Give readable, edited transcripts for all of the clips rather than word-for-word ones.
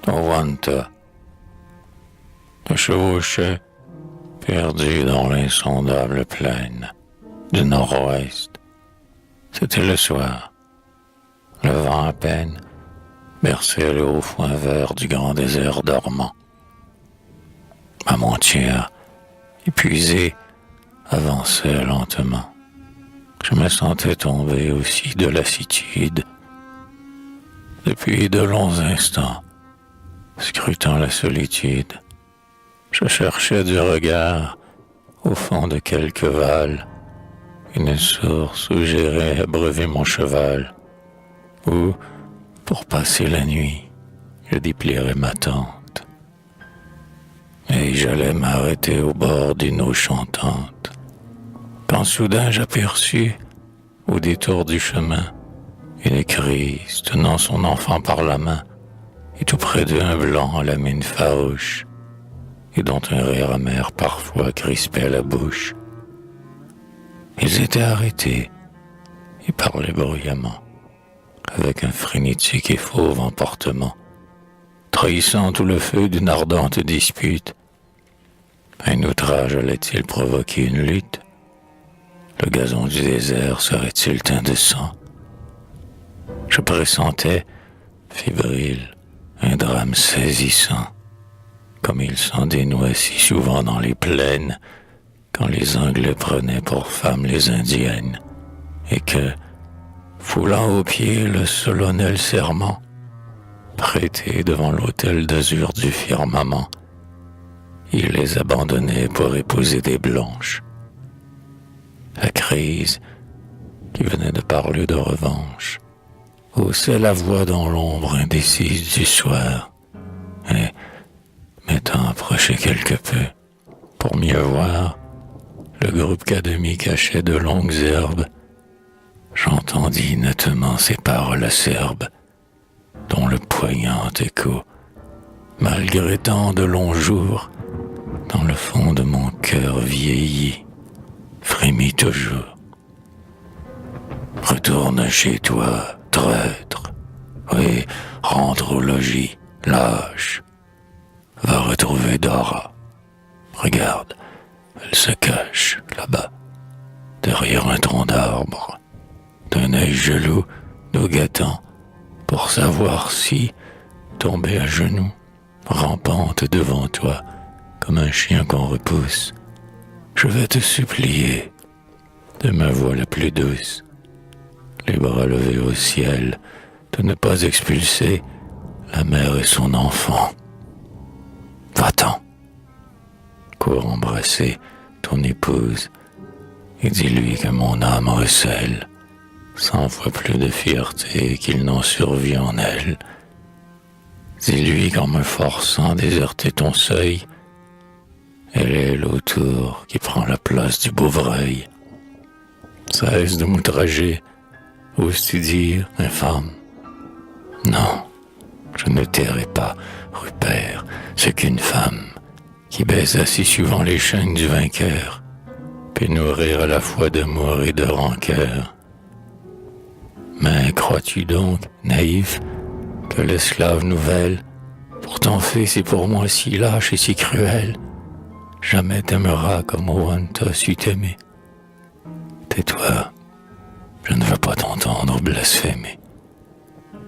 Towanta te chevauchait, perdu dans l'insondable plaine du nord-ouest. C'était le soir. Le vent à peine berçait le haut foin vert du grand désert dormant. Ma montière, épuisée, avançait lentement. Je me sentais tomber aussi de lassitude. Depuis de longs instants, scrutant la solitude, je cherchais du regard, au fond de quelque val, une source où j'irais abreuver mon cheval, ou, pour passer la nuit, je déplierais ma tente. Et j'allais m'arrêter au bord d'une eau chantante, quand soudain j'aperçus, au détour du chemin, une crise tenant son enfant par la main, et tout près d'eux un blanc à la mine farouche, et dont un rire amer parfois crispait la bouche. Ils étaient arrêtés et parlaient bruyamment, avec un frénétique et fauve emportement, trahissant tout le feu d'une ardente dispute. Un outrage allait-il provoquer une lutte? Le gazon du désert serait-il teint de sang? Je pressentais, fébrile, un drame saisissant, comme il s'en dénouait si souvent dans les plaines, quand les Anglais prenaient pour femmes les Indiennes, et que, foulant aux pieds le solennel serment, prêté devant l'autel d'azur du firmament, ils les abandonnaient pour épouser des blanches. La crise, qui venait de parler de revanche, haussait la voix dans l'ombre indécise du soir, et, m'étant approché quelque peu, pour mieux voir, le groupe qu'Ademi cachait de longues herbes, j'entendis nettement ces paroles acerbes, dont le poignant écho, malgré tant de longs jours, dans le fond de mon cœur vieilli, frémit toujours. Retourne chez toi, traître. Oui, rentre au logis, lâche. Va retrouver Dora. Regarde, elle se cache là-bas, derrière un tronc d'arbre, d'un œil jaloux nous guettant, pour savoir si, tombée à genoux, rampante devant toi, comme un chien qu'on repousse, je vais te supplier, de ma voix la plus douce, les bras levés au ciel, de ne pas expulser la mère et son enfant. Va-t'en, cours embrasser ton épouse et dis-lui que mon âme recèle 100 fois plus de fierté qu'il n'en survit en elle. Dis-lui qu'en me forçant à déserter ton seuil, elle est l'autour qui prend la place du Beauvreuil. Cesse de m'outrager, oses-tu dire, infâme? Non, je ne tairai pas, Rupert, ce qu'une femme qui baisa si souvent les chaînes du vainqueur peut nourrir à la fois d'amour et de rancœur. Mais crois-tu donc, naïf, que l'esclave nouvelle, pourtant fait c'est pour moi si lâche et si cruel, jamais t'aimera comme Owanta sut t'aimer? Tais-toi, je ne veux pas t'entendre blasphémer.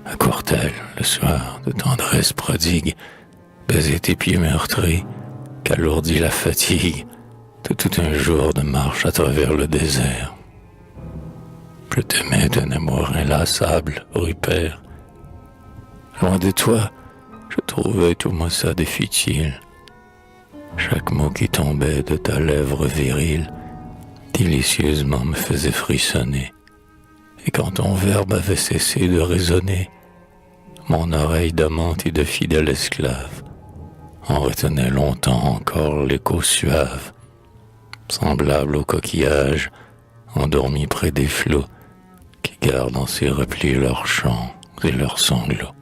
Accourt-elle, le soir, de tendresse prodigue, baiser tes pieds meurtris, qu'alourdit la fatigue de tout un jour de marche à travers le désert? Je t'aimais d'un amour inlassable, Rupert. Loin de toi, je trouvais tout maussade et futile. Chaque mot qui tombait de ta lèvre virile, délicieusement me faisait frissonner. Et quand ton verbe avait cessé de résonner, mon oreille d'amante et de fidèle esclave en retenait longtemps encore l'écho suave, semblable au coquillage endormi près des flots qui gardent en ses replis leurs chants et leurs sanglots.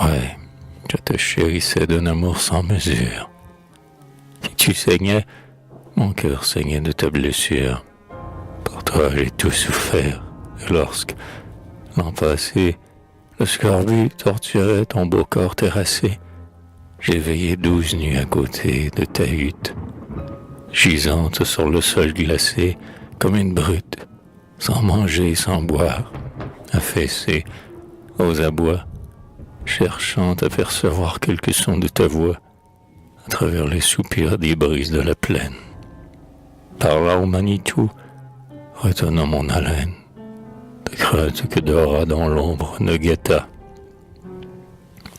Ouais, je te chérissais d'un amour sans mesure. Si tu saignais, mon cœur saignait de ta blessure. Pour toi, j'ai tout souffert. Et lorsque, l'an passé, Le scorbut torturait ton beau corps terrassé. J'ai veillé 12 nuits à côté de ta hutte, gisante sur le sol glacé, comme une brute, sans manger, sans boire, affaissée, aux abois, cherchant à percevoir quelques sons de ta voix à travers les soupirs des brises de la plaine. Par là au Manitou, retenant mon haleine, de crainte que Dora dans l'ombre ne guetta,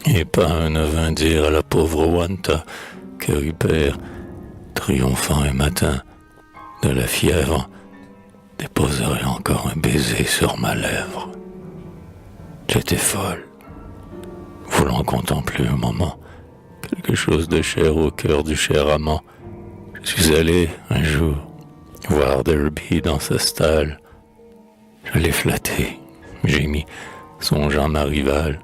et pas ne vint dire à la pauvre Wanta que Rupert, triomphant un matin de la fièvre, déposerait encore un baiser sur ma lèvre. J'étais folle, voulant contempler un moment quelque chose de cher au cœur du cher amant. Je suis allé un jour voir Derby dans sa stalle. Je l'ai flatté, j'ai mis, songeant ma rivale,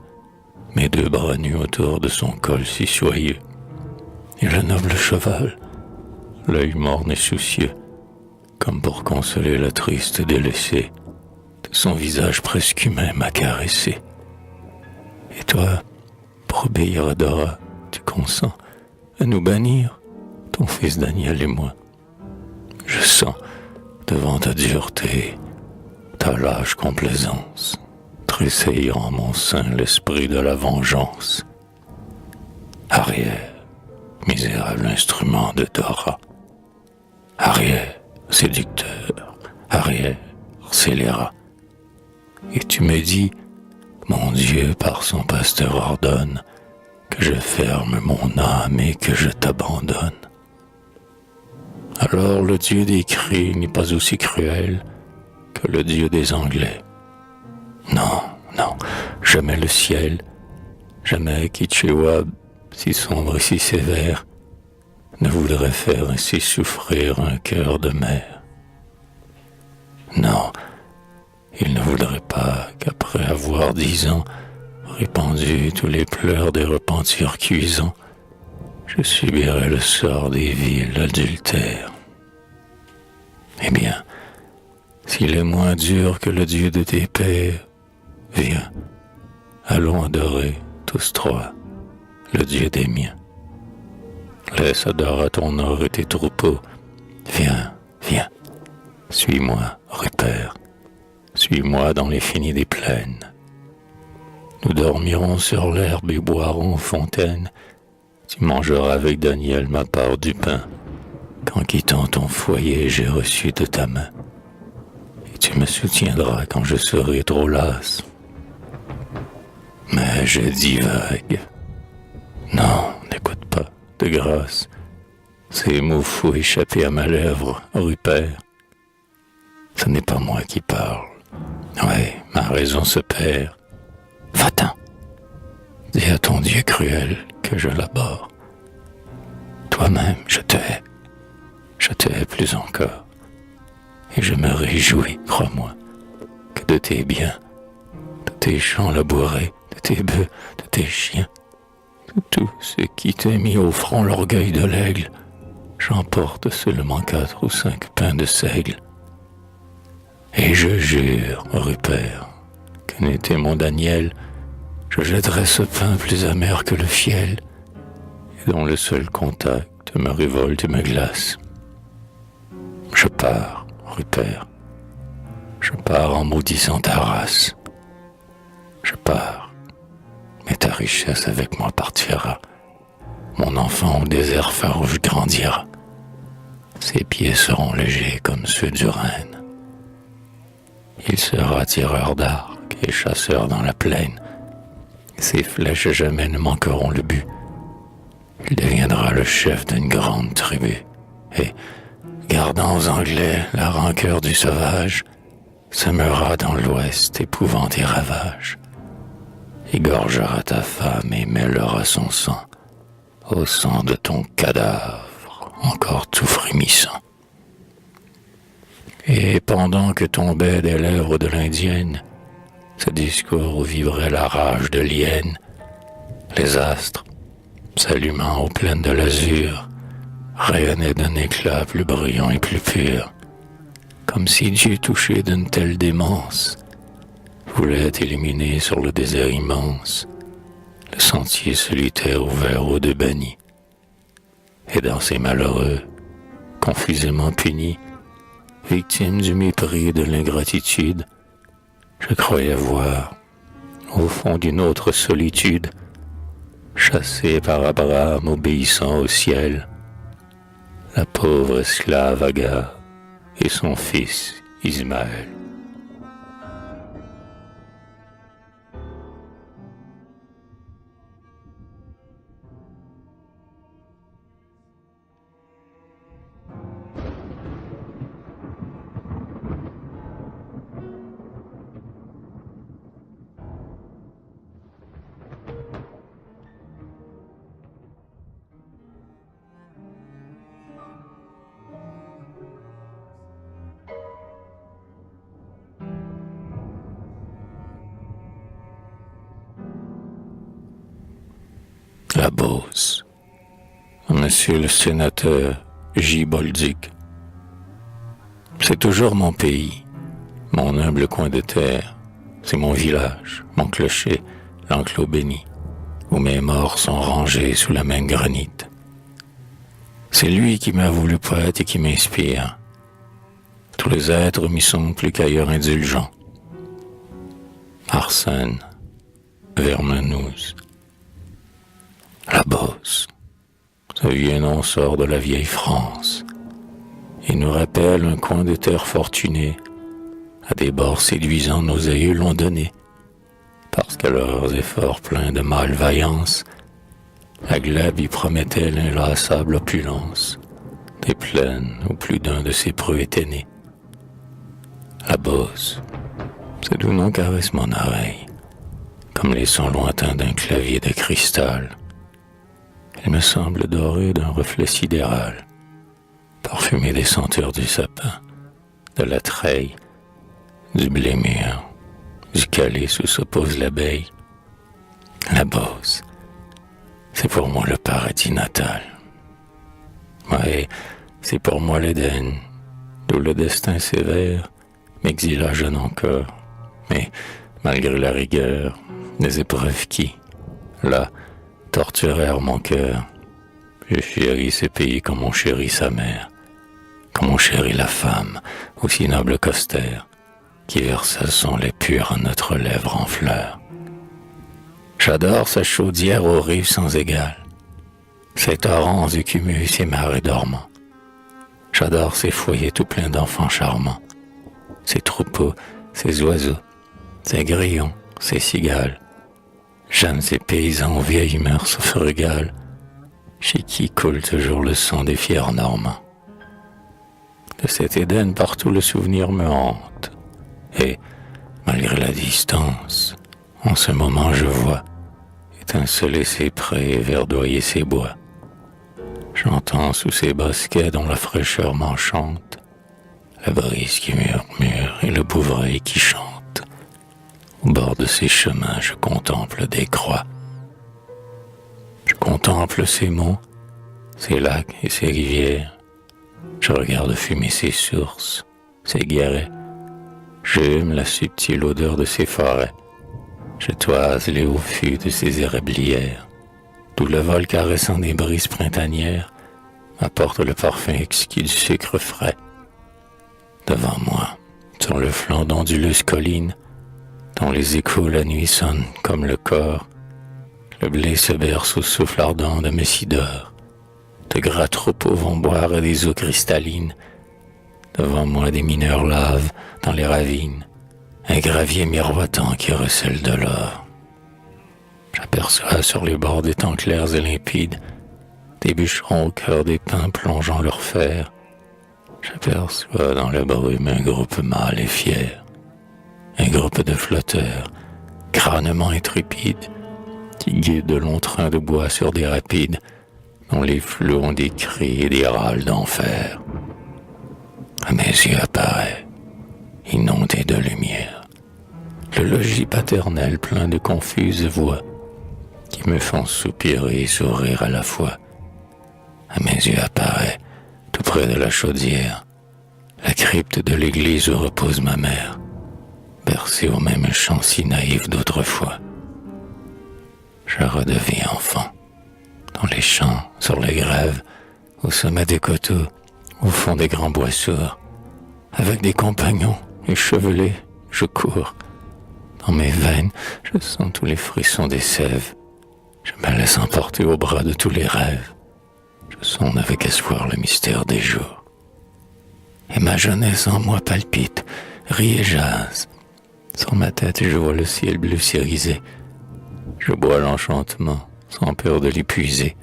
mes 2 bras nus autour de son col si soyeux. Et le noble cheval, l'œil morne et soucieux, comme pour consoler la triste délaissée, de son visage presque humain m'a caressé. Et toi, pour obéir à Dora, tu consens à nous bannir, ton fils Daniel et moi. Je sens, devant ta dureté, ta lâche complaisance, tressaillir en mon sein l'esprit de la vengeance. Arrière, misérable instrument de Dora. Arrière, séducteur, arrière, scélérat. Et tu me dis, mon Dieu par son pasteur ordonne que je ferme mon âme et que je t'abandonne. Alors le Dieu des cris n'est pas aussi cruel que le Dieu des Anglais. Non, non, jamais le ciel, jamais Kitchewab, si sombre et si sévère, ne voudrait faire ainsi souffrir un cœur de mère. Non, il ne voudrait pas qu'après avoir 10 ans répandu tous les pleurs des repentirs cuisants, je subirais le sort des vils adultères. Eh bien, s'il est moins dur que le Dieu de tes pères, viens, allons adorer tous 3 le Dieu des miens. Laisse adorer ton or et tes troupeaux. Viens, viens, suis-moi, Rupert, suis-moi dans les finis des plaines. Nous dormirons sur l'herbe et boirons aux fontaines. Tu mangeras avec Daniel ma part du pain, qu'en quittant ton foyer j'ai reçu de ta main. Et tu me soutiendras quand je serai trop lasse. Mais je divague. Non, n'écoute pas, de grâce, ces mots fous échappés à ma lèvre, Rupert. Ce n'est pas moi qui parle. Ouais, ma raison se perd. Va-t'en. Dis à ton Dieu cruel que je l'abhorre. Toi-même, je te hais. Je te hais plus encore. Et je me réjouis, crois-moi, que de tes biens, de tes champs labourés, de tes bœufs, de tes chiens, de tout ce qui t'est mis au front l'orgueil de l'aigle, j'emporte seulement 4 ou 5 pains de seigle. Et je jure, Rupert, que n'était mon Daniel, je jetterais ce pain plus amer que le fiel, et dont le seul contact me révolte et me glace. Je pars, Rupert, je pars en maudissant ta race. Je pars, mais ta richesse avec moi partira. Mon enfant au désert farouche grandira. Ses pieds seront légers comme ceux du renne. Il sera tireur d'arc et chasseur dans la plaine. Ses flèches jamais ne manqueront le but. Il deviendra le chef d'une grande tribu. Et, gardant aux Anglais la rancœur du sauvage, semera dans l'ouest épouvante et ravage. Égorgera ta femme et mêlera son sang au sang de ton cadavre, encore tout frémissant. Et pendant que tombait des lèvres de l'Indienne ce discours où vibrait la rage de l'hyène, les astres, s'allumant aux plaines de l'azur, rayonnaient d'un éclat plus brillant et plus pur, comme si Dieu touché d'une telle démence voulait éliminer sur le désert immense le sentier solitaire ouvert aux deux bannis. Et dans ces malheureux, confusément punis, victimes du mépris et de l'ingratitude, je croyais voir, au fond d'une autre solitude, chassée par Abraham obéissant au ciel, la pauvre esclave Agar et son fils Ismaël. La Beauce, Monsieur le sénateur J. Bolduc. C'est toujours mon pays, mon humble coin de terre, c'est mon village, mon clocher, l'enclos béni, où mes morts sont rangés sous la main granite. C'est lui qui m'a voulu poète et qui m'inspire. Tous les êtres m'y sont plus qu'ailleurs indulgents. Arsène, Vermenouze. La Beauce, ce vieux nom sort de la vieille France et nous rappelle un coin de terre fortuné à des bords séduisants nos aïeux l'ont donné, parce qu'à leurs efforts pleins de malveillance, la glèbe y promettait l'inlassable opulence des plaines où plus d'un de ses preux était né. La Beauce, ce doux nom caresse mon oreille, comme les sons lointains d'un clavier de cristal. Elle me semble dorée d'un reflet sidéral, parfumée des senteurs du sapin, de la treille, du blé mûr, du calice où s'oppose l'abeille. La Beauce, c'est pour moi le paradis natal. Ouais, c'est pour moi l'Éden, d'où le destin sévère m'exila jeune encore, mais malgré la rigueur, des épreuves qui, là, torturèrent mon cœur. Je chéris ce pays comme on chérit sa mère, comme on chérit la femme, aussi noble qu'austère, qui versa son lait pur à notre lèvre en fleurs. J'adore sa chaudière aux rives sans égale, ses torrents écumeux, ses marais dormants. J'adore ses foyers tout pleins d'enfants charmants, ses troupeaux, ses oiseaux, ses grillons, ses cigales. J'aime ces paysans aux vieilles mœurs frugales, chez qui coule toujours le sang des fiers Normands. De cet Éden partout le souvenir me hante, et, malgré la distance, en ce moment je vois étinceler ses prés et verdoyer ses bois. J'entends sous ces bosquets dont la fraîcheur m'enchante, la brise qui murmure et le bouvrail qui chante. Au bord de ces chemins, je contemple des croix. Je contemple ces monts, ces lacs et ces rivières. Je regarde fumer ces sources, ces guérets. J'aime la subtile odeur de ces forêts. Je toise les hauts fûts de ces érablières, d'où le vol caressant des brises printanières m'apporte le parfum exquis du sucre frais. Devant moi, sur le flanc d'onduleuses collines, dont les échos la nuit sonnent comme le corps, le blé se berce au souffle ardent de messidor. De gras troupeaux vont boire à des eaux cristallines. Devant moi des mineurs lavent dans les ravines un gravier miroitant qui recèle de l'or. J'aperçois sur les bords des temps clairs et limpides des bûcherons au cœur des pins plongeant leur fer. J'aperçois dans la brume un groupe mâle et fier, un groupe de flotteurs, crânement intrépides, qui guident de longs trains de bois sur des rapides, dont les flots ont des cris et des râles d'enfer. À mes yeux apparaît, inondé de lumière, le logis paternel plein de confuses voix, qui me font soupirer et sourire à la fois. À mes yeux apparaît, tout près de la chaudière, la crypte de l'église où repose ma mère, bercé au même chant si naïf d'autrefois. Je redeviens enfant, dans les champs, sur les grèves, au sommet des coteaux, au fond des grands bois sourds. Avec des compagnons échevelés, je cours. Dans mes veines, je sens tous les frissons des sèves. Je me laisse emporter au bras de tous les rêves. Je sonde avec espoir le mystère des jours. Et ma jeunesse en moi palpite, rit et jase. Sur ma tête, je vois le ciel bleu s'irisé. Je bois l'enchantement, sans peur de l'épuiser.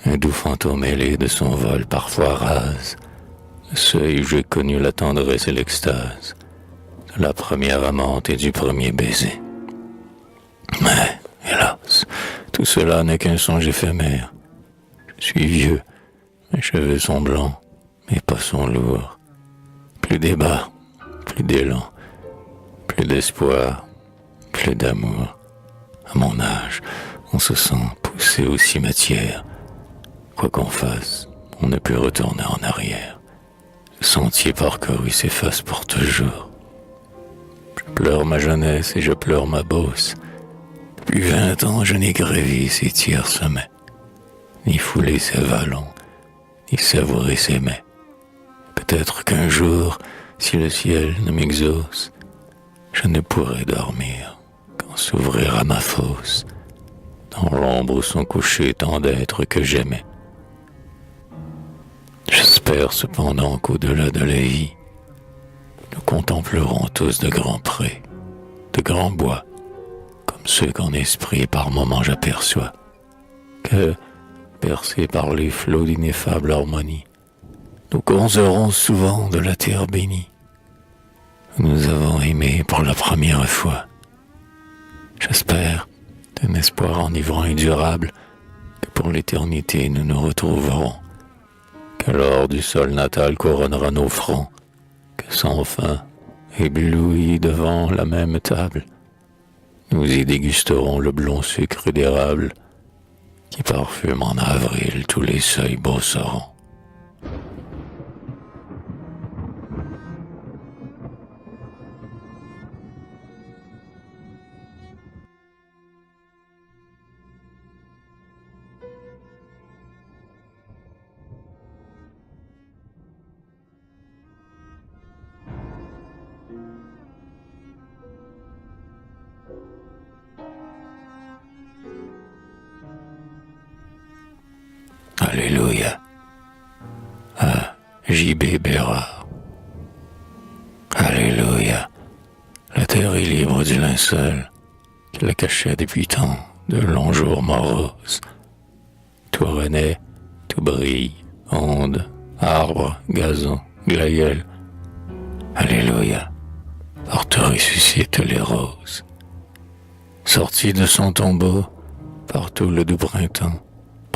Un doux fantôme ailé de son vol parfois rase. Le seuil où j'ai connu la tendresse et l'extase. De la première amante et du premier baiser. Mais, hélas, tout cela n'est qu'un songe éphémère. Je suis vieux, mes cheveux sont blancs, mes pas sont lourds. Plus d'ébat, plus d'élan, plus d'espoir, plus d'amour. À mon âge, on se sent poussé au cimetière. Quoi qu'on fasse, on ne peut retourner en arrière. Le sentier parcouru s'efface pour toujours. Je pleure ma jeunesse et je pleure ma bosse. Depuis 20 ans, je n'ai grévé ses tiers sommets, ni foulé ses vallons, ni savouré ses mets. Peut-être qu'un jour, si le ciel ne m'exauce, je ne pourrai dormir quand s'ouvrira ma fosse, dans l'ombre où sont couchés tant d'êtres que j'aimais. J'espère cependant qu'au-delà de la vie, nous contemplerons tous de grands prés, de grands bois, comme ceux qu'en esprit par moments j'aperçois, que, bercés par les flots d'ineffable harmonie, nous causerons souvent de la terre bénie. Nous avons aimé pour la première fois. J'espère, d'un espoir enivrant et durable, que pour l'éternité nous nous retrouverons, qu'alors du sol natal couronnera nos fronts, que sans fin, éblouis devant la même table, nous y dégusterons le blond sucre d'érable qui parfume en avril tous les seuils beaucerons. Alléluia. À J.B. Bérard. Alléluia. La terre est libre du linceul qui la cachait depuis tant de longs jours moroses. Tout renaît, tout brille, ondes, arbres, gazons, glaïeuls. Alléluia. Porte ressuscite les roses. Sorti de son tombeau, partout le doux printemps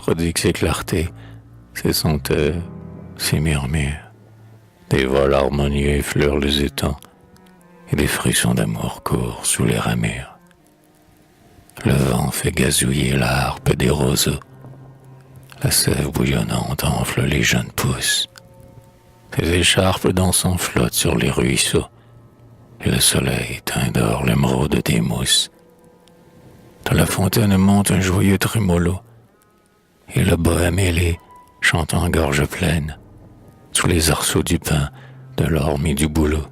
prodigue ses clartés, ses senteurs, ses murmures. Des vols harmonieux effleurent les étangs, et des frissons d'amour courent sous les ramures. Le vent fait gazouiller la harpe des roseaux. La sève bouillonnante enfle les jeunes pousses. Des écharpes dansant flottent sur les ruisseaux, et le soleil teint d'or l'émeraude des mousses. De la fontaine monte un joyeux trémolo, et le bohème ailé chante en gorge pleine, sous les arceaux du pin, de l'orme et du bouleau,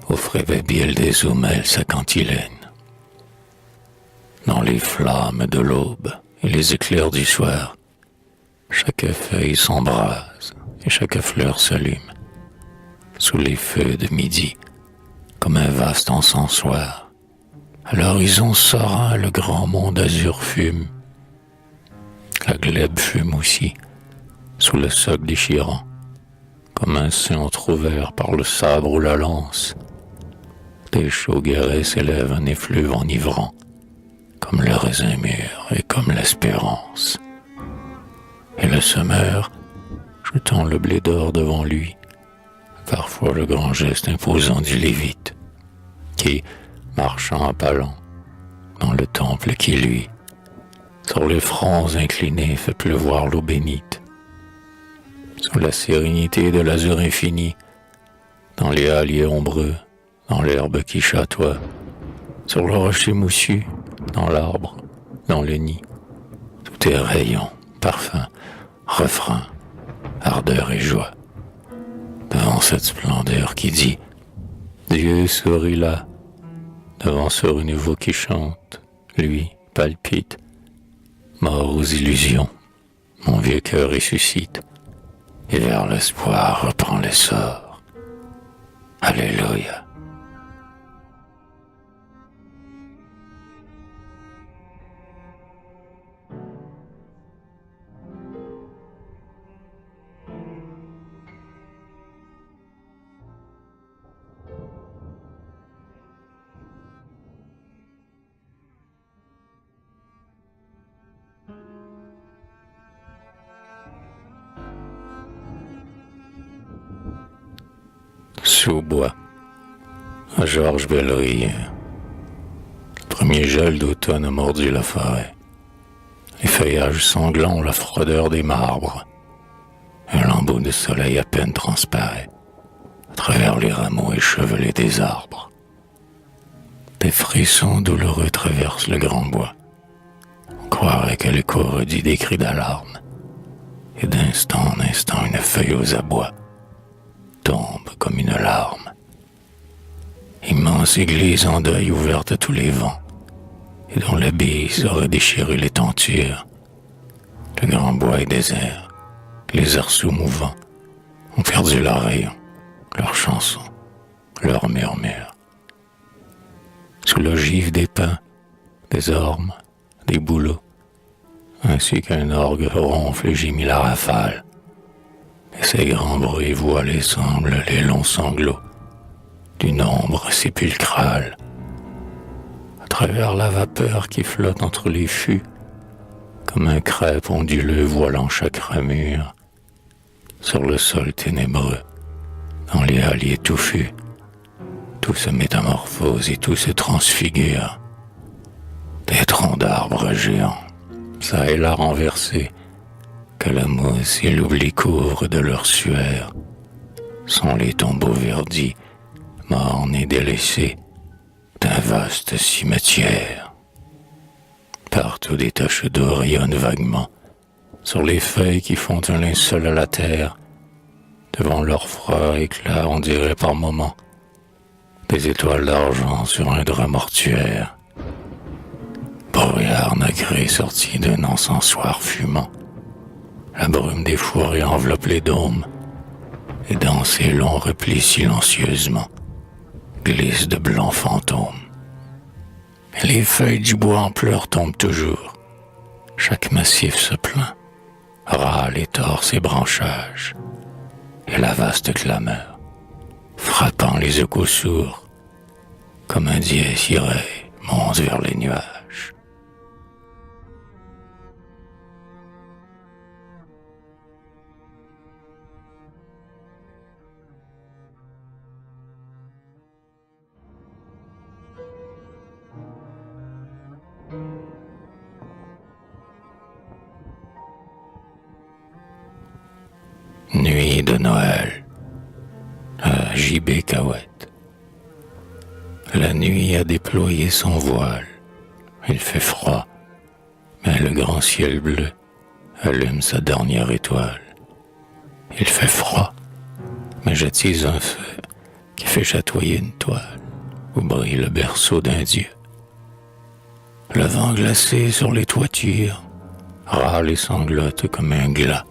au frais babiel des eaux mêle sa cantilène. Dans les flammes de l'aube et les éclairs du soir, chaque feuille s'embrase et chaque fleur s'allume, sous les feux de midi, comme un vaste encensoir. À l'horizon serein, le grand monde azur fume. La glèbe fume aussi, sous le soc déchirant, comme un sein entrouvert par le sabre ou la lance. Des chauds guérets s'élèvent un effluve enivrant, comme le raisin mûr et comme l'espérance. Et le semeur, jetant le blé d'or devant lui, parfois le grand geste imposant du lévite, qui, marchant à pas lents, dans le temple qui luit, sur les fronts inclinés fait pleuvoir l'eau bénite. Sous la sérénité de l'azur infini, dans les halliers ombreux, dans l'herbe qui chatoie, sur le rocher moussu, dans l'arbre, dans le nid. Tout est rayon, parfum, refrain, ardeur et joie. Devant cette splendeur qui dit « Dieu sourit là », devant ce renouveau qui chante, lui palpite, mort aux illusions, mon vieux cœur ressuscite, et vers l'espoir reprend l'essor. Alléluia. Sous-bois, à Georges Bellery. Le premier gel d'automne a mordu la forêt. Les feuillages sanglants ont la froideur des marbres. Un lambeau de soleil à peine transparaît à travers les rameaux échevelés des arbres. Des frissons douloureux traversent le grand bois. On croirait que l'écho redit des cris d'alarme. Et d'instant en instant, une feuille aux abois tombe comme une larme. Immense église en deuil ouverte à tous les vents, et dont la bise aurait déchiré les tentures. Le grand bois est désert, les arceaux mouvants ont perdu leur rayon, leur chanson, leur murmure. Sous l'ogive des pins, des ormes, des bouleaux, ainsi qu'un orgue ronfle et gémit la rafale. Et ces grands bruits voilés semblent les longs sanglots d'une ombre sépulcrale. À travers la vapeur qui flotte entre les fûts, comme un crêpe onduleux voilant chaque ramure, sur le sol ténébreux, dans les halliers touffus, tout se métamorphose et tout se transfigure. Des troncs d'arbres géants, ça et là renversés, que la mousse et l'oubli couvrent de leur sueur, sont les tombeaux verdis, mornes et délaissés, d'un vaste cimetière. Partout des taches d'eau rayonnent vaguement, sur les feuilles qui font un linceul à la terre, devant leur froid éclat on dirait par moments des étoiles d'argent sur un drap mortuaire. Brouillard nacré sorti d'un encensoir fumant, la brume des fourrés enveloppe les dômes, et dans ces longs replis silencieusement glissent de blancs fantômes. Et les feuilles du bois en pleurs tombent toujours. Chaque massif se plaint, râle et tord ses branchages, et la vaste clameur, frappant les échos sourds, comme un dies irae, monte vers les nuages. Nuit de Noël, à J.B. Cahouette. La nuit a déployé son voile. Il fait froid, mais le grand ciel bleu allume sa dernière étoile. Il fait froid, mais j'attise un feu qui fait chatoyer une toile où brille le berceau d'un dieu. Le vent glacé sur les toitures râle et sanglote comme un glas.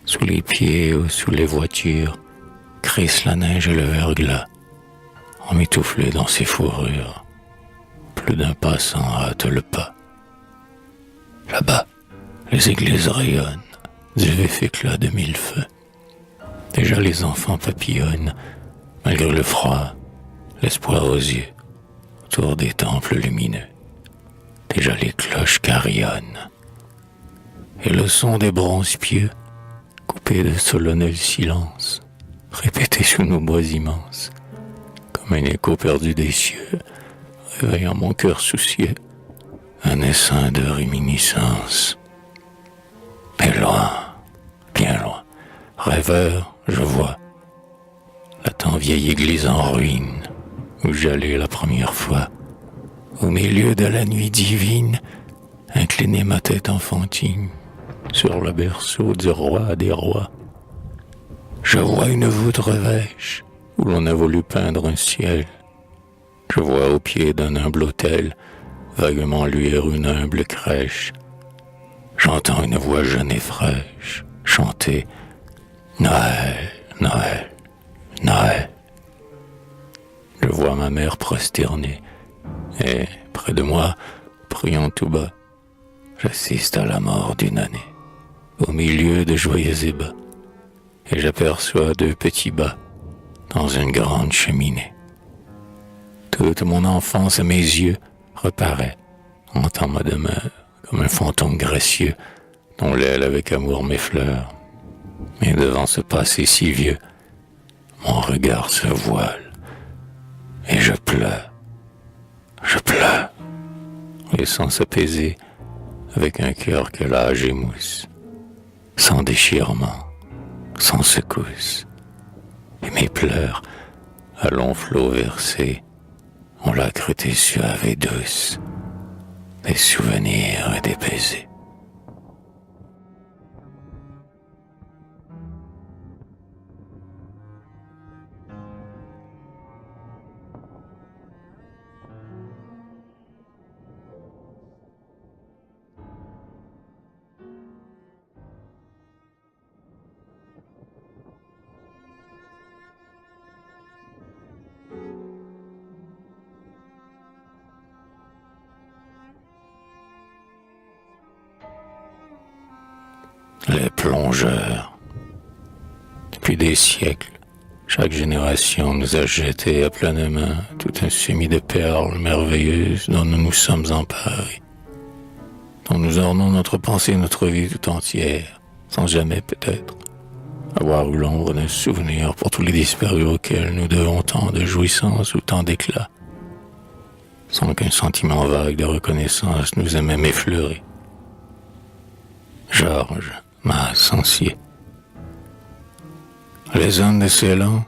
Sous les pieds ou sous les voitures, crisse la neige et le verglas, emmitouflé dans ses fourrures. Plus d'un passant hâte le pas. Là-bas, les églises rayonnent du vif éclat de mille feux. Déjà les enfants papillonnent, malgré le froid, l'espoir aux yeux, autour des temples lumineux. Déjà les cloches carillonnent. Et le son des bronzes pieux, coupé de solennel silence, répété sous nos bois immenses, comme un écho perdu des cieux, réveillant mon cœur soucieux, un essaim de réminiscence. Et loin, bien loin, rêveur, je vois la tant vieille église en ruine, où j'allais la première fois, au milieu de la nuit divine, incliner ma tête enfantine sur le berceau du roi des rois. Je vois une voûte revêche où l'on a voulu peindre un ciel. Je vois au pied d'un humble autel vaguement luire une humble crèche. J'entends une voix jeune et fraîche chanter Noël, Noël, Noël. Je vois ma mère prosternée et, près de moi, priant tout bas, j'assiste à la mort d'une année, au milieu de joyeux ébats, et j'aperçois deux petits bas dans une grande cheminée. Toute mon enfance à mes yeux reparaît en temps ma demeure, comme un fantôme gracieux dont l'aile avec amour m'effleure. Mais devant ce passé si vieux, mon regard se voile, et je pleure, et sans s'apaiser, avec un cœur que l'âge émousse, sans déchirement, sans secousse. Et mes pleurs, à longs flots versés, ont l'âcreté suave et douce des souvenirs et des baisers. Les plongeurs. Depuis des siècles, chaque génération nous a jeté à pleine main tout un semis de perles merveilleuses dont nous nous sommes emparés, dont nous ornons notre pensée et notre vie tout entière, sans jamais peut-être avoir eu l'ombre d'un souvenir pour tous les disparus auxquels nous devons tant de jouissance ou tant d'éclat, sans qu'un sentiment vague de reconnaissance nous ait même effleuré. Georges Massencier. Les hommes de Ceylan,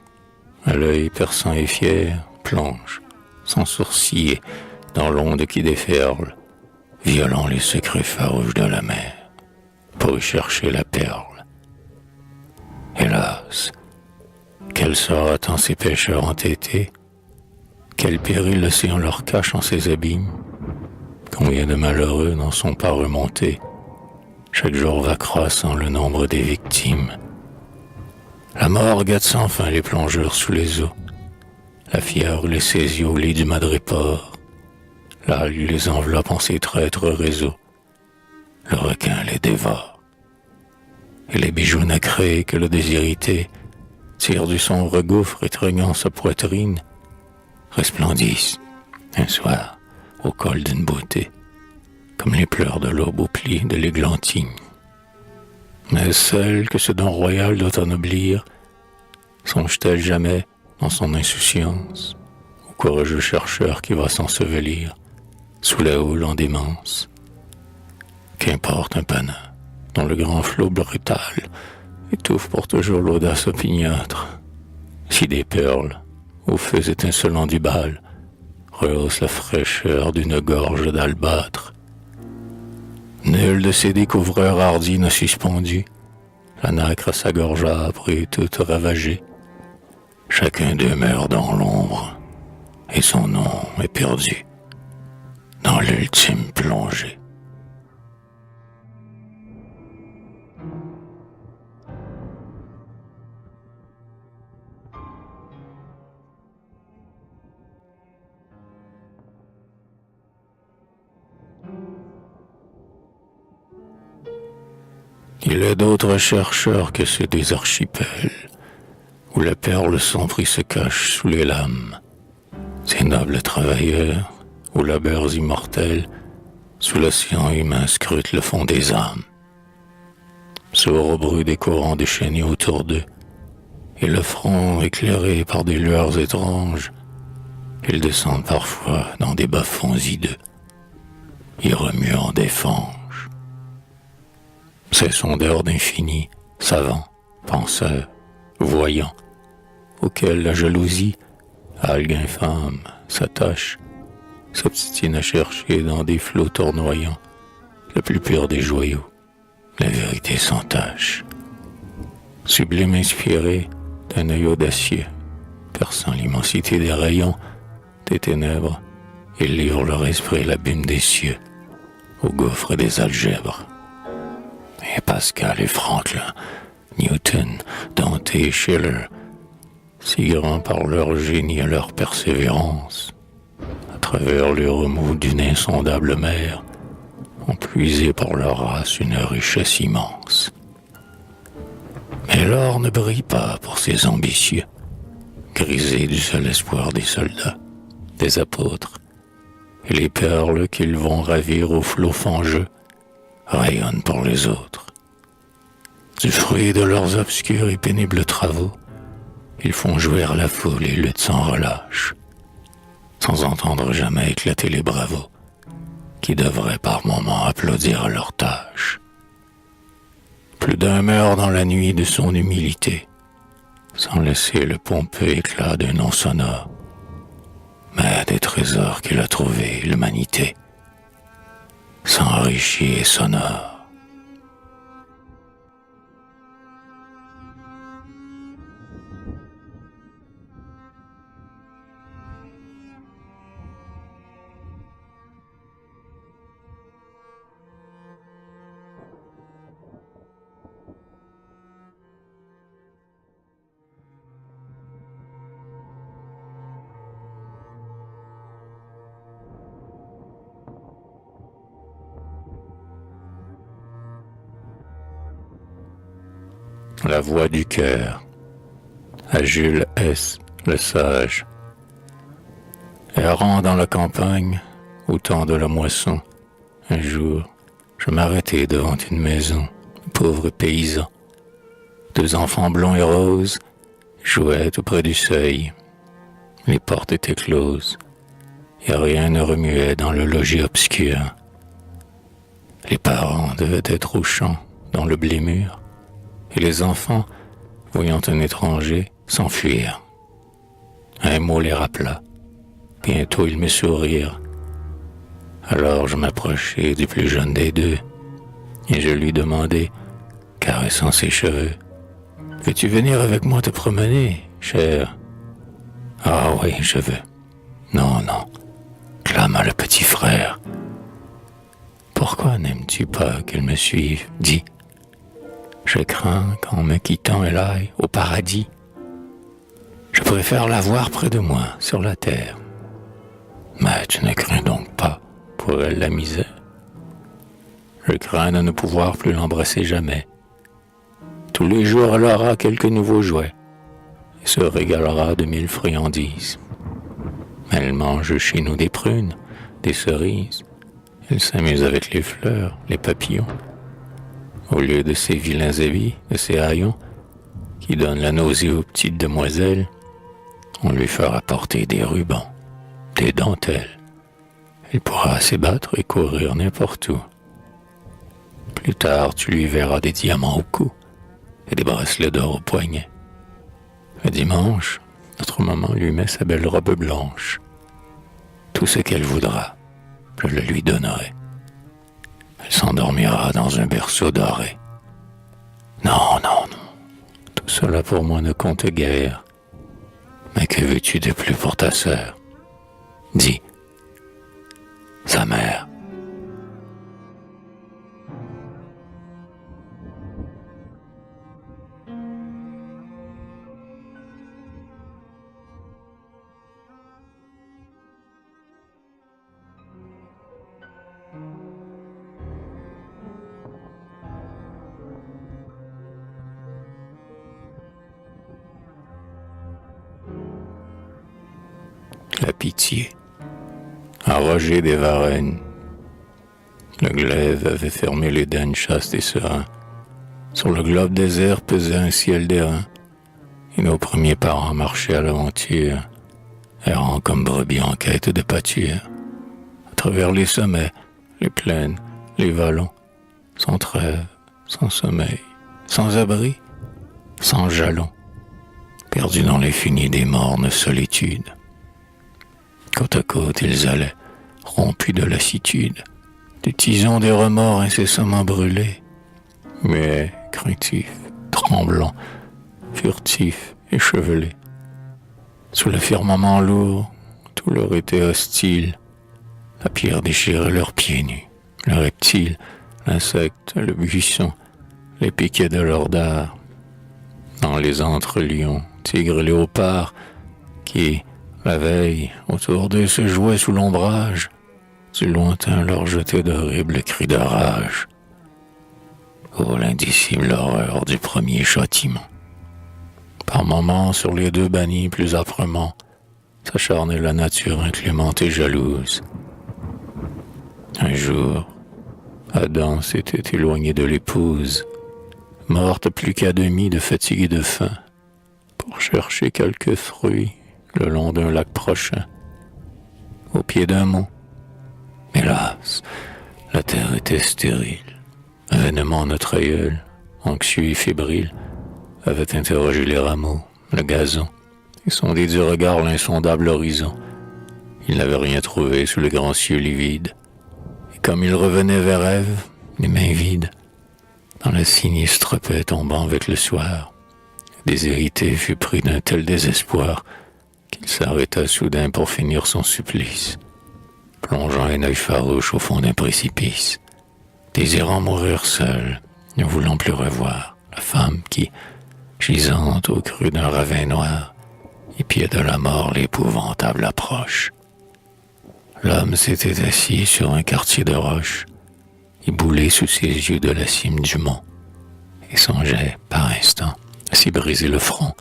à l'œil perçant et fier, plongent, sans sourciller, dans l'onde qui déferle, violant les secrets farouches de la mer, pour y chercher la perle. Hélas, quel sort attend ces pêcheurs entêtés? Quel péril l'océan leur cache en ses abîmes? Combien de malheureux n'en sont pas remontés? Chaque jour va croissant le nombre des victimes. La mort guette sans fin les plongeurs sous les eaux. La fièvre les saisit au lit du madréport. L'algue les enveloppe en ses traîtres réseaux. Le requin les dévore. Et les bijoux nacrés que le désirité tire du sombre gouffre étreignant sa poitrine resplendissent, un soir, au col d'une beauté, comme les pleurs de l'aube au pli de l'églantine. Mais celle que ce don royal doit ennoblir, songe-t-elle jamais, dans son insouciance, au courageux chercheur qui va s'ensevelir sous la houle en démence? Qu'importe un panneau dont le grand flot brutal étouffe pour toujours l'audace opiniâtre, si des perles, aux feux étincelants du bal, rehaussent la fraîcheur d'une gorge d'albâtre. Nul de ces découvreurs hardis n'a suspendu la nacre à sa gorge âpre et toute ravagée. Chacun d'eux meurt dans l'ombre, et son nom est perdu dans l'ultime plongée. Il est d'autres chercheurs que ceux des archipels, où la perle sans prix se cache sous les lames. Ces nobles travailleurs, aux labeurs immortels, sous l'océan humain scrutent le fond des âmes. Sourds au bruit des courants déchaînés autour d'eux, et le front éclairé par des lueurs étranges, ils descendent parfois dans des bas-fonds hideux, y remuant des fanges. Ces sondeurs d'infini, savants, penseurs, voyants, auxquels la jalousie Algue infâme, s'attache, s'obstine à chercher dans des flots tournoyants le plus pur des joyaux, la vérité sans tache. Sublime inspiré d'un œil audacieux, perçant l'immensité des rayons, des ténèbres, ils livrent leur esprit l'abîme des cieux, au gouffre des algèbres. Et Pascal et Franklin, Newton, Dante et Schiller, si grands par leur génie et leur persévérance, à travers les remous d'une insondable mer, ont puisé pour leur race une richesse immense. Mais l'or ne brille pas pour ces ambitieux, grisés du seul espoir des soldats, des apôtres, et les perles qu'ils vont ravir au flot fangeux rayonnent pour les autres. Du fruit de leurs obscurs et pénibles travaux, ils font jouir la foule et luttent sans relâche, sans entendre jamais éclater les bravos, qui devraient par moments applaudir à leur tâche. Plus d'un meurt dans la nuit de son humilité, sans laisser le pompeux éclat d'un nom sonore, mais des trésors qu'il a trouvés, l'humanité, s'enrichit et sonore. La voix du cœur, à Jules S. le sage. Errant dans la campagne, au temps de la moisson, un jour, je m'arrêtai devant une maison, pauvre paysan. Deux enfants blonds et roses jouaient tout près du seuil. Les portes étaient closes, et rien ne remuait dans le logis obscur. Les parents devaient être au champ, dans le blé mûr, et les enfants, voyant un étranger, s'enfuirent. Un mot les rappela. Bientôt ils me sourirent. Alors je m'approchai du plus jeune des deux, et je lui demandai, caressant ses cheveux, « Veux-tu venir avec moi te promener, cher ?»« Ah oui, je veux. »« Non, non, clama le petit frère. »« Pourquoi n'aimes-tu pas qu'elle me suive ? Dis. » Je crains qu'en me quittant elle aille au paradis. Je préfère la voir près de moi, sur la terre. Mais tu ne crains donc pas pour elle la misère? Je crains de ne pouvoir plus l'embrasser jamais. Tous les jours elle aura quelques nouveaux jouets et se régalera de 1000 friandises. Elle mange chez nous des prunes, des cerises. Elle s'amuse avec les fleurs, les papillons. Au lieu de ces vilains habits, de ces haillons, qui donnent la nausée aux petites demoiselles, on lui fera porter des rubans, des dentelles. Elle pourra s'ébattre et courir n'importe où. Plus tard, tu lui verras des diamants au cou et des bracelets d'or au poignet. Le dimanche, notre maman lui met sa belle robe blanche. Tout ce qu'elle voudra, je le lui donnerai. Elle s'endormira dans un berceau doré. Non, non, non. Tout cela pour moi ne compte guère. Mais que veux-tu de plus pour ta sœur? Dis. Sa mère. La pitié. À Roger des Varennes, le glaive avait fermé l'Éden chaste et serein. Sur le globe désert pesait un ciel d'airain, et nos premiers parents marchaient à l'aventure, errant comme brebis en quête de pâture, à travers les sommets, les plaines, les vallons, sans trêve, sans sommeil, sans abri, sans jalons, perdus dans l'infini des mornes solitudes. Côte à côte, ils allaient, rompus de lassitude, des tisons des remords incessamment brûlés, muets, craintifs, tremblants, furtifs, échevelés. Sous le firmament lourd, tout leur était hostile. La pierre déchirait leurs pieds nus, le reptile, l'insecte, le buisson, les piquets de leurs dards. Dans les antres lions, tigres et léopards, qui, la veille, autour d'eux se jouaient sous l'ombrage, du lointain leur jetaient d'horribles cris de rage. Oh, l'indicible horreur du premier châtiment. Par moments, sur les deux bannis plus âprement, s'acharnait la nature inclémente et jalouse. Un jour, Adam s'était éloigné de l'épouse, morte plus qu'à demi de fatigue et de faim, pour chercher quelques fruits le long d'un lac prochain, au pied d'un mont. Hélas, la terre était stérile. Vainement notre aïeul, anxieux et fébrile, avait interrogé les rameaux, le gazon, et sondé du regard l'insondable horizon. Il n'avait rien trouvé sous le grand cieux livide, et comme il revenait vers Ève, les mains vides, dans la sinistre paix tombant avec le soir, déshérité fut pris d'un tel désespoir qu'il s'arrêta soudain pour finir son supplice, plongeant un œil farouche au fond d'un précipice, désirant mourir seul, ne voulant plus revoir la femme qui, gisante au creux d'un ravin noir, épiait de la mort l'épouvantable approche. L'homme s'était assis sur un quartier de roche, éboulé sous ses yeux de la cime du mont, et songeait, par instant, à s'y briser le front,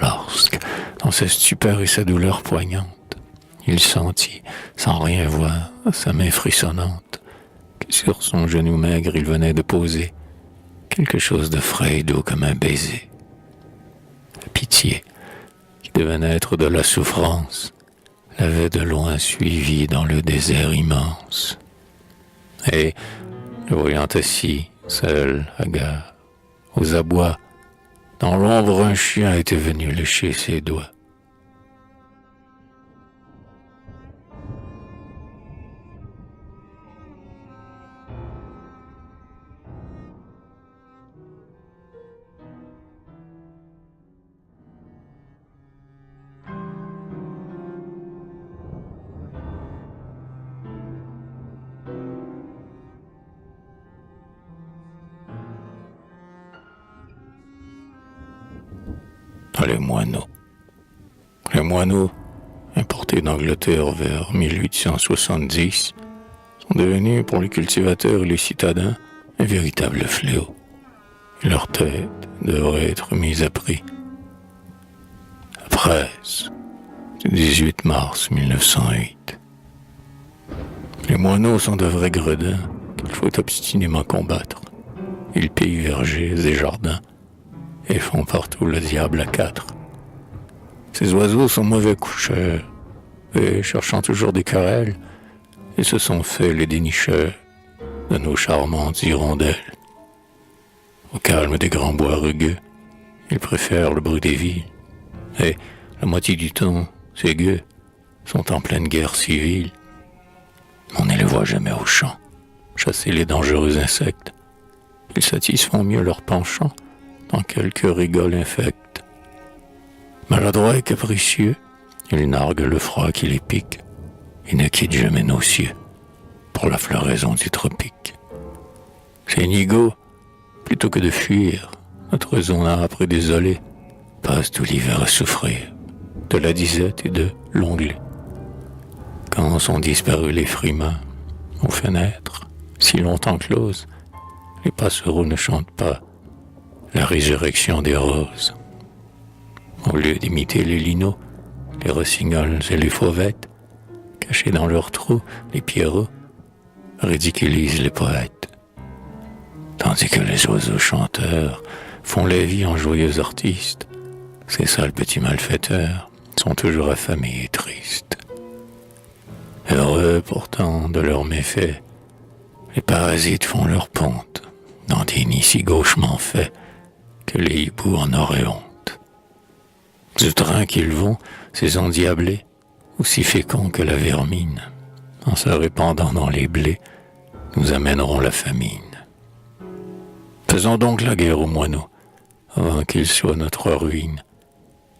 lorsque, dans sa stupeur et sa douleur poignante, il sentit, sans rien voir, sa main frissonnante, que sur son genou maigre il venait de poser quelque chose de frais et doux comme un baiser. La pitié, qui devait naître de la souffrance, l'avait de loin suivi dans le désert immense. Et, le voyant assis, seul, hagard, aux abois, dans l'ombre un chien était venu lécher ses doigts. Les moineaux. Les moineaux, importés d'Angleterre vers 1870, sont devenus pour les cultivateurs et les citadins un véritable fléau. Et leur tête devrait être mise à prix. La presse du 18 mars 1908. Les moineaux sont de vrais gredins qu'il faut obstinément combattre. Ils pillent vergers et jardins et font partout le diable à quatre. Ces oiseaux sont mauvais coucheurs, et cherchant toujours des querelles, ils se sont fait les dénicheurs de nos charmantes hirondelles. Au calme des grands bois rugueux, ils préfèrent le bruit des villes, et la moitié du temps, ces gueux sont en pleine guerre civile. On ne les voit jamais au champ, chasser les dangereux insectes. Ils satisfont mieux leur penchant dans quelques rigoles infectes. Maladroits et capricieux, ils narguent le froid qui les pique et ne quittent jamais nos cieux pour la floraison du tropique. Ces nigauds, plutôt que de fuir notre zone âpre et désolée, passent tout l'hiver à souffrir de la disette et de l'onglet. Quand sont disparus les frimas aux fenêtres, si longtemps closes, les passereaux ne chantent pas la résurrection des roses. Au lieu d'imiter les linots, les rossignols et les fauvettes, cachés dans leurs trous, les pierrots ridiculisent les poètes. Tandis que les oiseaux chanteurs font la vie en joyeux artistes, ces sales petits malfaiteurs sont toujours affamés et tristes. Heureux pourtant de leurs méfaits, les parasites font leur ponte dans des nids si gauchement faits que les hiboux en auraient honte. Du train qu'ils vont, ces endiablés, aussi féconds que la vermine, en se répandant dans les blés, nous amèneront la famine. Faisons donc la guerre aux moineaux, avant qu'ils soient notre ruine,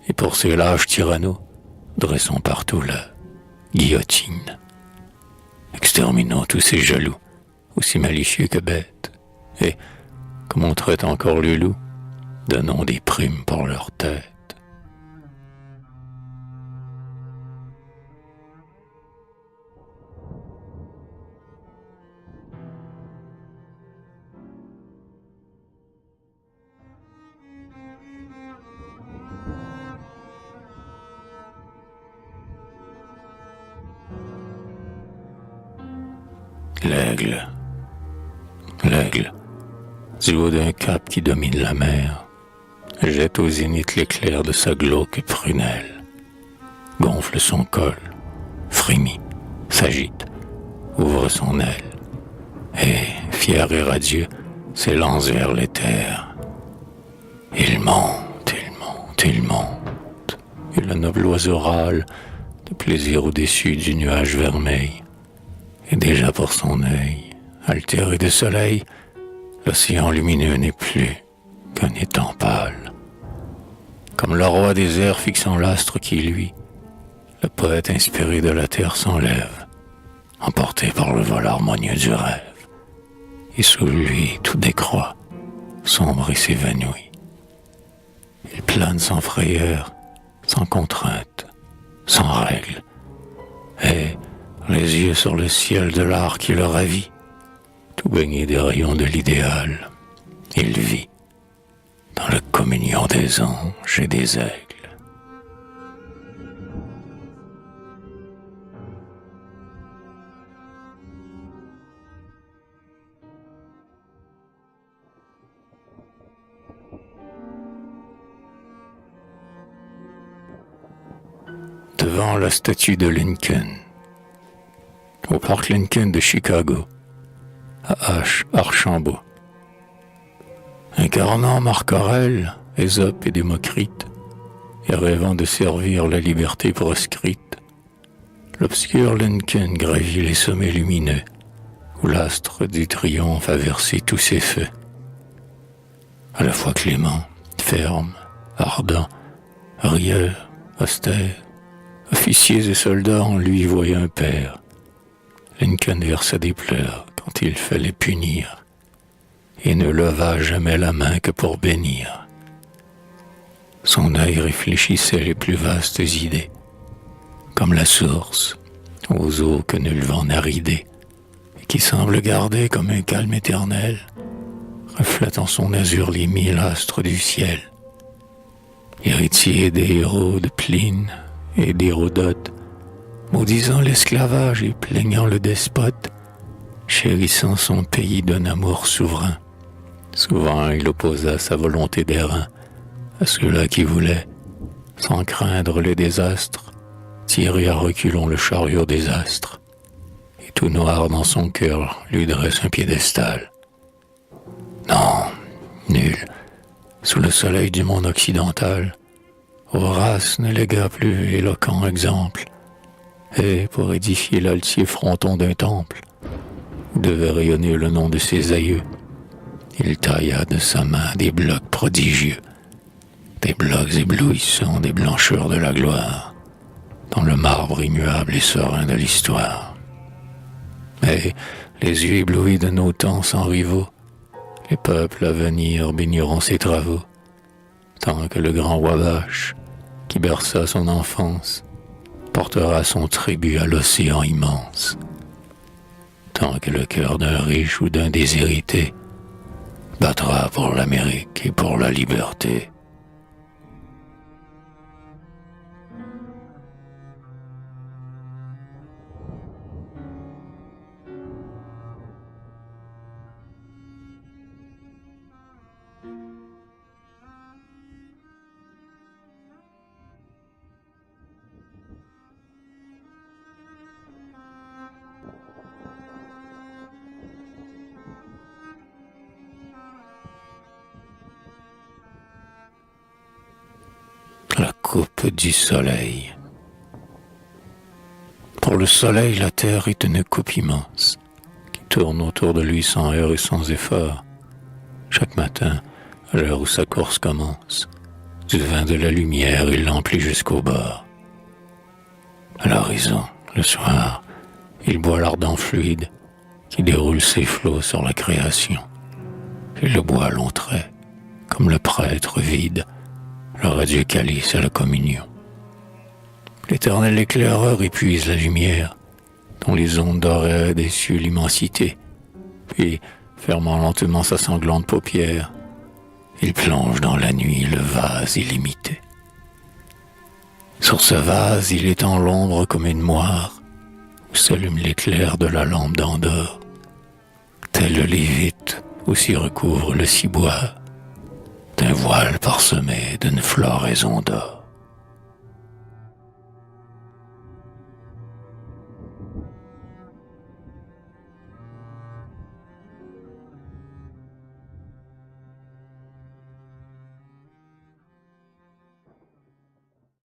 et pour ces lâches tyranneaux, dressons partout la guillotine. Exterminons tous ces jaloux, aussi malicieux que bêtes, et, comme on traite encore le loup, donnons des primes pour leur tête. L'aigle, l'aigle, du haut d'un cap qui domine la mer, jette au zénith l'éclair de sa glauque prunelle, gonfle son col, frémit, s'agite, ouvre son aile, et, fier et radieux, s'élance vers l'éther. Il monte, il monte, il monte, et le noble oiseau râle, de plaisir au-dessus du nuage vermeil. Et déjà pour son œil, altéré de soleil, l'océan lumineux n'est plus qu'un étang pâle. Comme le roi des airs fixant l'astre qui luit, le poète inspiré de la terre s'enlève, emporté par le vol harmonieux du rêve. Et sous lui tout décroît, sombre et s'évanouit. Il plane sans frayeur, sans contrainte, sans règle, et les yeux sur le ciel de l'art qui le ravit, tout baigné des rayons de l'idéal, il vit dans la communion des anges et des aigles. Devant la statue de Lincoln, au parc Lincoln de Chicago, à Archambault. Incarnant Marc Aurèle, Ésope et Démocrite, et rêvant de servir la liberté proscrite, l'obscur Lincoln gravit les sommets lumineux, où l'astre du triomphe a versé tous ses feux. À la fois clément, ferme, ardent, rieur, austère, officiers et soldats en lui voyaient un père. Lincoln versa des pleurs quand il fallait punir, et ne leva jamais la main que pour bénir. Son œil réfléchissait les plus vastes idées, comme la source aux eaux que nul vent n'a ridées, et qui semble garder comme un calme éternel, reflétant son azur les mille astres du ciel. Héritier des héros de Pline et d'Hérodote, maudisant l'esclavage et plaignant le despote, chérissant son pays d'un amour souverain. Souvent il opposa sa volonté d'airain à ceux-là qui voulaient, sans craindre le désastre, tirer à reculons le chariot des astres, et tout noir dans son cœur lui dresse un piédestal. Non, nul, sous le soleil du monde occidental, Horace ne légua plus éloquent exemple, et pour édifier l'altier fronton d'un temple, où devait rayonner le nom de ses aïeux, il tailla de sa main des blocs prodigieux, des blocs éblouissants des blancheurs de la gloire, dans le marbre immuable et serein de l'histoire. Et les yeux éblouis de nos temps sans rivaux, les peuples à venir béniront ses travaux, tant que le grand Wabash, qui berça son enfance, portera son tribut à l'océan immense, tant que le cœur d'un riche ou d'un déshérité battra pour l'Amérique et pour la liberté. La coupe du soleil. Pour le soleil, la terre est une coupe immense, qui tourne autour de lui sans heurts et sans effort. Chaque matin, à l'heure où sa course commence, du vin de la lumière, il l'emplit jusqu'au bord. À l'horizon, le soir, il boit l'ardent fluide qui déroule ses flots sur la création. Il le boit à longs traits, comme le prêtre vide le radieux calice à la communion. L'éternel éclaireur épuise la lumière, dont les ondes dorées déçuent l'immensité, puis, fermant lentement sa sanglante paupière, il plonge dans la nuit le vase illimité. Sur ce vase, il étend l'ombre comme une moire, où s'allume l'éclair de la lampe d'Endor, tel le lévite où s'y recouvre le ciboire d'un voile parsemé d'une floraison d'or.